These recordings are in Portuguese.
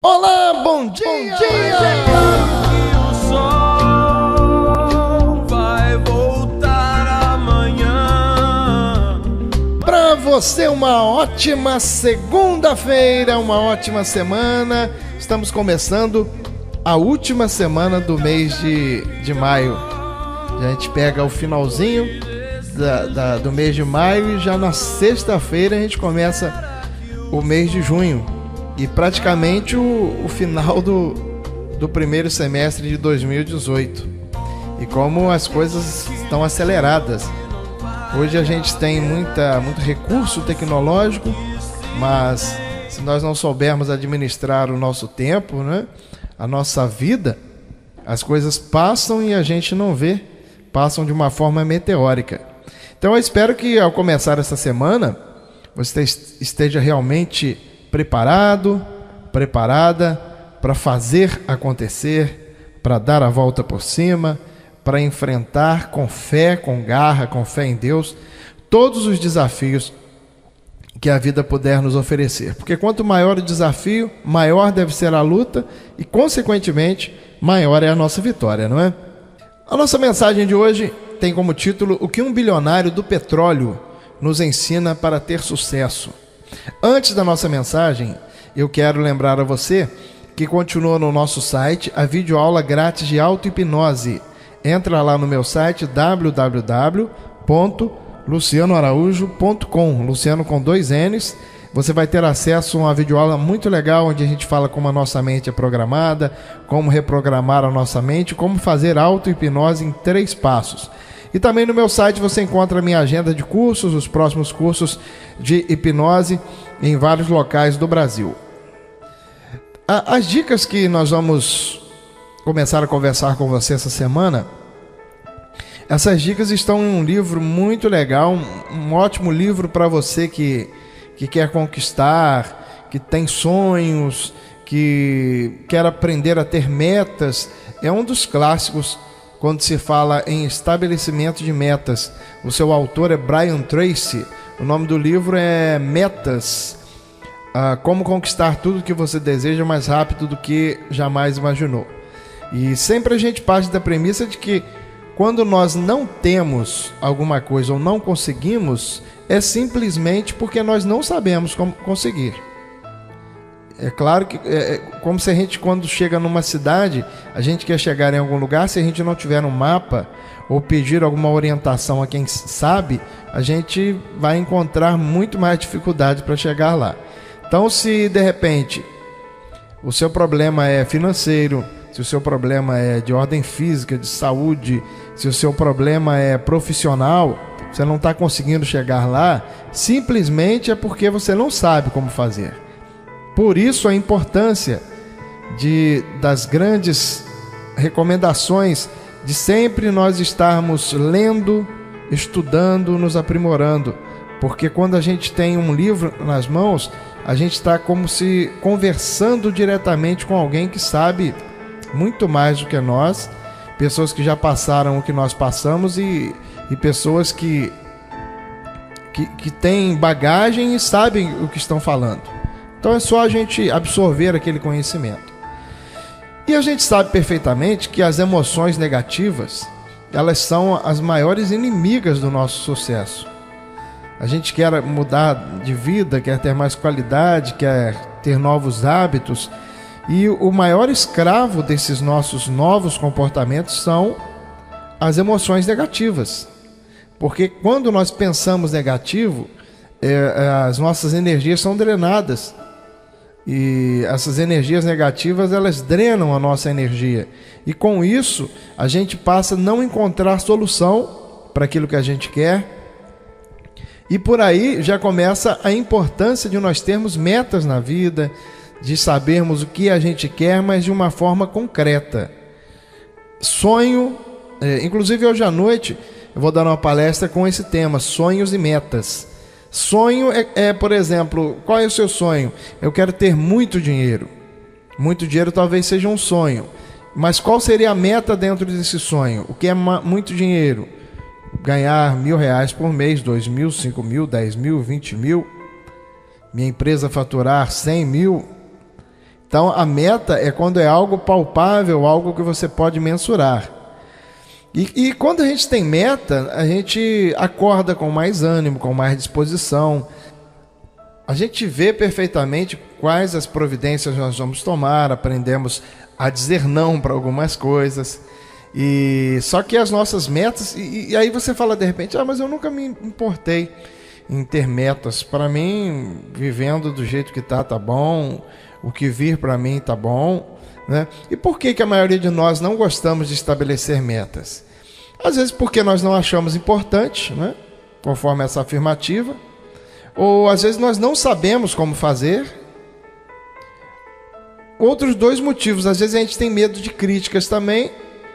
Olá, bom dia! Bom dia! Que o sol vai voltar amanhã. Para você, uma ótima segunda-feira, uma ótima semana. Estamos começando a última semana do mês de maio. A gente pega o finalzinho do mês de maio e já na sexta-feira a gente começa o mês de junho. E praticamente o final do primeiro semestre de 2018. E como as coisas estão aceleradas. Hoje a gente tem muito recurso tecnológico, mas se nós não soubermos administrar o nosso tempo, né, a nossa vida, as coisas passam e a gente não vê, passam de uma forma meteórica. Então eu espero que ao começar essa semana, você esteja realmente preparado, preparada para fazer acontecer, para dar a volta por cima, para enfrentar com fé, com garra, com fé em Deus, todos os desafios que a vida puder nos oferecer. Porque quanto maior o desafio, maior deve ser a luta e, consequentemente, maior é a nossa vitória, não é? A nossa mensagem de hoje tem como título: O que um bilionário do petróleo nos ensina para ter sucesso. Antes da nossa mensagem, eu quero lembrar a você que continua no nosso site a videoaula grátis de auto-hipnose. Entra lá no meu site www.lucianoaraújo.com, Luciano com 2 N's. Você vai ter acesso a uma videoaula muito legal, onde a gente fala como a nossa mente é programada, como reprogramar a nossa mente, como fazer auto-hipnose em 3 passos. E também no meu site você encontra a minha agenda de cursos, os próximos cursos de hipnose em vários locais do Brasil. As dicas que nós vamos começar a conversar com você essa semana, essas dicas estão em um livro muito legal, um ótimo livro para você que quer conquistar, que tem sonhos, que quer aprender a ter metas. É um dos clássicos quando se fala em estabelecimento de metas. O seu autor é Brian Tracy. O nome do livro é Metas. Como conquistar tudo que você deseja mais rápido do que jamais imaginou. E sempre a gente parte da premissa de que quando nós não temos alguma coisa ou não conseguimos, é simplesmente porque nós não sabemos como conseguir. É claro que é como se a gente, quando chega numa cidade, a gente quer chegar em algum lugar, se a gente não tiver um mapa ou pedir alguma orientação a quem sabe, a gente vai encontrar muito mais dificuldade para chegar lá. Então, se de repente o seu problema é financeiro, se o seu problema é de ordem física, de saúde, se o seu problema é profissional, você não está conseguindo chegar lá, simplesmente é porque você não sabe como fazer. Por isso a importância das grandes recomendações de sempre nós estarmos lendo, estudando, nos aprimorando. Porque quando a gente tem um livro nas mãos, a gente está como se conversando diretamente com alguém que sabe muito mais do que nós, pessoas que já passaram o que nós passamos e pessoas que têm bagagem e sabem o que estão falando. Então é só a gente absorver aquele conhecimento. E a gente sabe perfeitamente que as emoções negativas, elas são as maiores inimigas do nosso sucesso. A gente quer mudar de vida, quer ter mais qualidade, quer ter novos hábitos. E o maior escravo desses nossos novos comportamentos são as emoções negativas. Porque quando nós pensamos negativo, as nossas energias são drenadas. E essas energias negativas, elas drenam a nossa energia. E com isso, a gente passa a não encontrar solução para aquilo que a gente quer. E por aí já começa a importância de nós termos metas na vida, de sabermos o que a gente quer, mas de uma forma concreta. Sonho, inclusive hoje à noite eu vou dar uma palestra com esse tema, sonhos e metas. Sonho por exemplo, qual é o seu sonho? Eu quero ter muito dinheiro. Muito dinheiro talvez seja um sonho, mas qual seria a meta dentro desse sonho? O que é muito dinheiro? Ganhar R$1.000 por mês, 2.000, 5.000, 10.000, 20.000. Minha empresa faturar 100 mil. Então, a meta é quando é algo palpável, algo que você pode mensurar. E quando a gente tem meta, a gente acorda com mais ânimo, com mais disposição. A gente vê perfeitamente quais as providências nós vamos tomar, aprendemos a dizer não para algumas coisas. E só que as nossas metas, e aí você fala de repente, mas eu nunca me importei em ter metas. Para mim, vivendo do jeito que tá bom, o que vir para mim tá bom, né? E por que a maioria de nós não gostamos de estabelecer metas? Às vezes porque nós não achamos importante, né? Conforme essa afirmativa, ou às vezes nós não sabemos como fazer. Outros dois motivos, às vezes a gente tem medo de críticas também,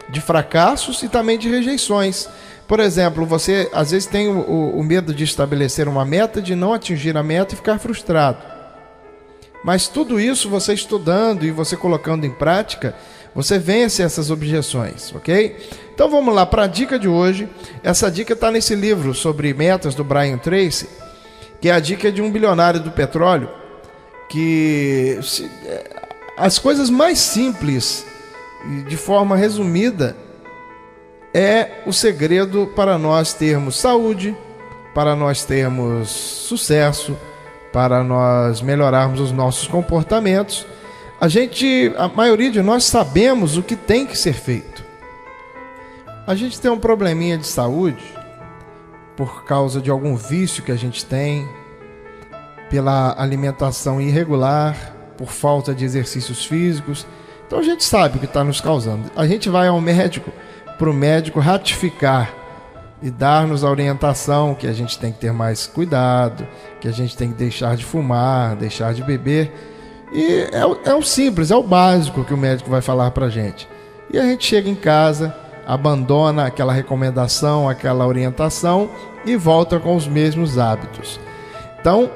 de fracassos e também de rejeições. Por exemplo, você às vezes tem o medo de estabelecer uma meta, de não atingir a meta e ficar frustrado. Mas tudo isso, você estudando e você colocando em prática, você vence essas objeções, ok? Então vamos lá para a dica de hoje. Essa dica está nesse livro sobre metas do Brian Tracy, que é a dica de um bilionário do petróleo, que as coisas mais simples, de forma resumida, é o segredo para nós termos saúde, para nós termos sucesso, para nós melhorarmos os nossos comportamentos. A maioria de nós sabemos o que tem que ser feito. A gente tem um probleminha de saúde por causa de algum vício que a gente tem, pela alimentação irregular, por falta de exercícios físicos. Então a gente sabe o que está nos causando. A gente vai ao médico, para o médico ratificar e dar-nos a orientação que a gente tem que ter mais cuidado, que a gente tem que deixar de fumar, deixar de beber. E é o simples, é o básico que o médico vai falar para a gente. E a gente chega em casa, abandona aquela recomendação, aquela orientação e volta com os mesmos hábitos. Então,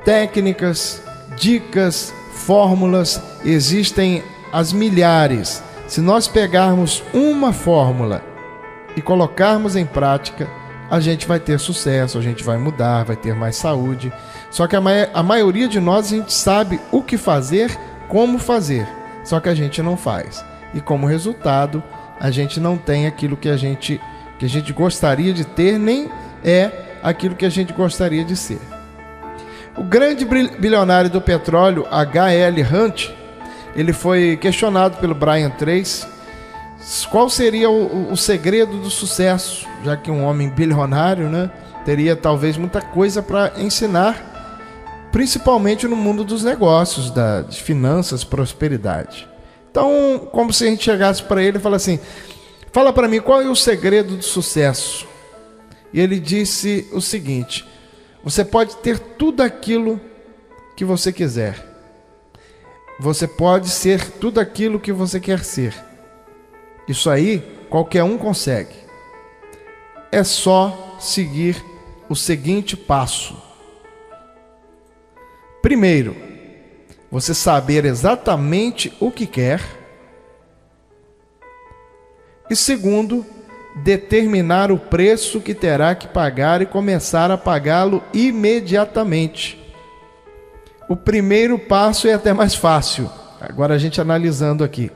técnicas, dicas, fórmulas, existem as milhares. Se nós pegarmos uma fórmula e colocarmos em prática, a gente vai ter sucesso, a gente vai mudar, vai ter mais saúde. Só que a maioria de nós, a gente sabe o que fazer, como fazer, só que a gente não faz. E como resultado, a gente não tem aquilo que a gente gostaria de ter, nem é aquilo que a gente gostaria de ser. O grande bilionário do petróleo, H.L. Hunt, ele foi questionado pelo Brian Tracy qual seria o segredo do sucesso, já que um homem bilionário, né, teria talvez muita coisa para ensinar, principalmente no mundo dos negócios, de finanças, prosperidade. Então, como se a gente chegasse para ele e falasse assim, fala para mim qual é o segredo do sucesso. E ele disse o seguinte: você pode ter tudo aquilo que você quiser. Você pode ser tudo aquilo que você quer ser. Isso aí, qualquer um consegue. É só seguir o seguinte passo. Primeiro, você saber exatamente o que quer. E segundo, determinar o preço que terá que pagar e começar a pagá-lo imediatamente. O primeiro passo é até mais fácil. Agora a gente analisando aqui.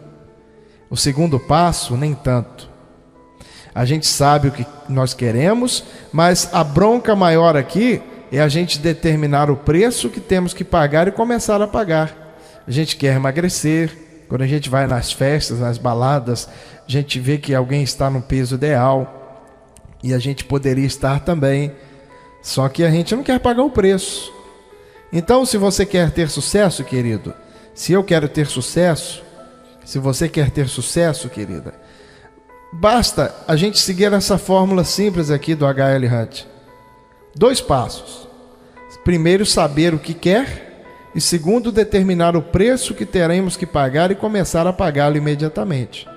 O segundo passo, nem tanto. A gente sabe o que nós queremos, mas a bronca maior aqui é a gente determinar o preço que temos que pagar e começar a pagar. A gente quer emagrecer. Quando a gente vai nas festas, nas baladas, a gente vê que alguém está no peso ideal e a gente poderia estar também, só que a gente não quer pagar o preço. Então, se você quer ter sucesso, querido, se eu quero ter sucesso, se você quer ter sucesso, querida, basta a gente seguir essa fórmula simples aqui do H.L. Hunt. 2 passos. Primeiro, saber o que quer. E segundo, determinar o preço que teremos que pagar e começar a pagá-lo imediatamente.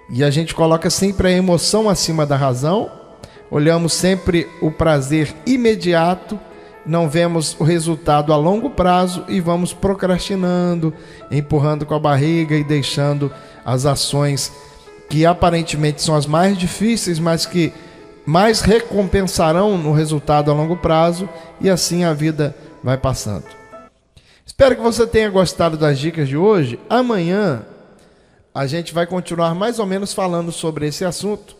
E a gente coloca sempre a emoção acima da razão, olhamos sempre o prazer imediato, não vemos o resultado a longo prazo e vamos procrastinando, empurrando com a barriga e deixando as ações que aparentemente são as mais difíceis, mas que mais recompensarão no resultado a longo prazo, e assim a vida vai passando. Espero que você tenha gostado das dicas de hoje. Amanhã a gente vai continuar mais ou menos falando sobre esse assunto.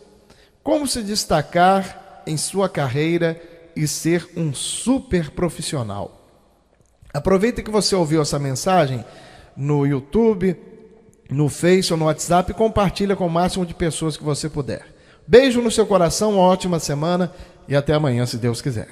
Como se destacar em sua carreira e ser um super profissional. Aproveita que você ouviu essa mensagem no YouTube, no Face ou no WhatsApp e compartilha com o máximo de pessoas que você puder. Beijo no seu coração, uma ótima semana e até amanhã, se Deus quiser.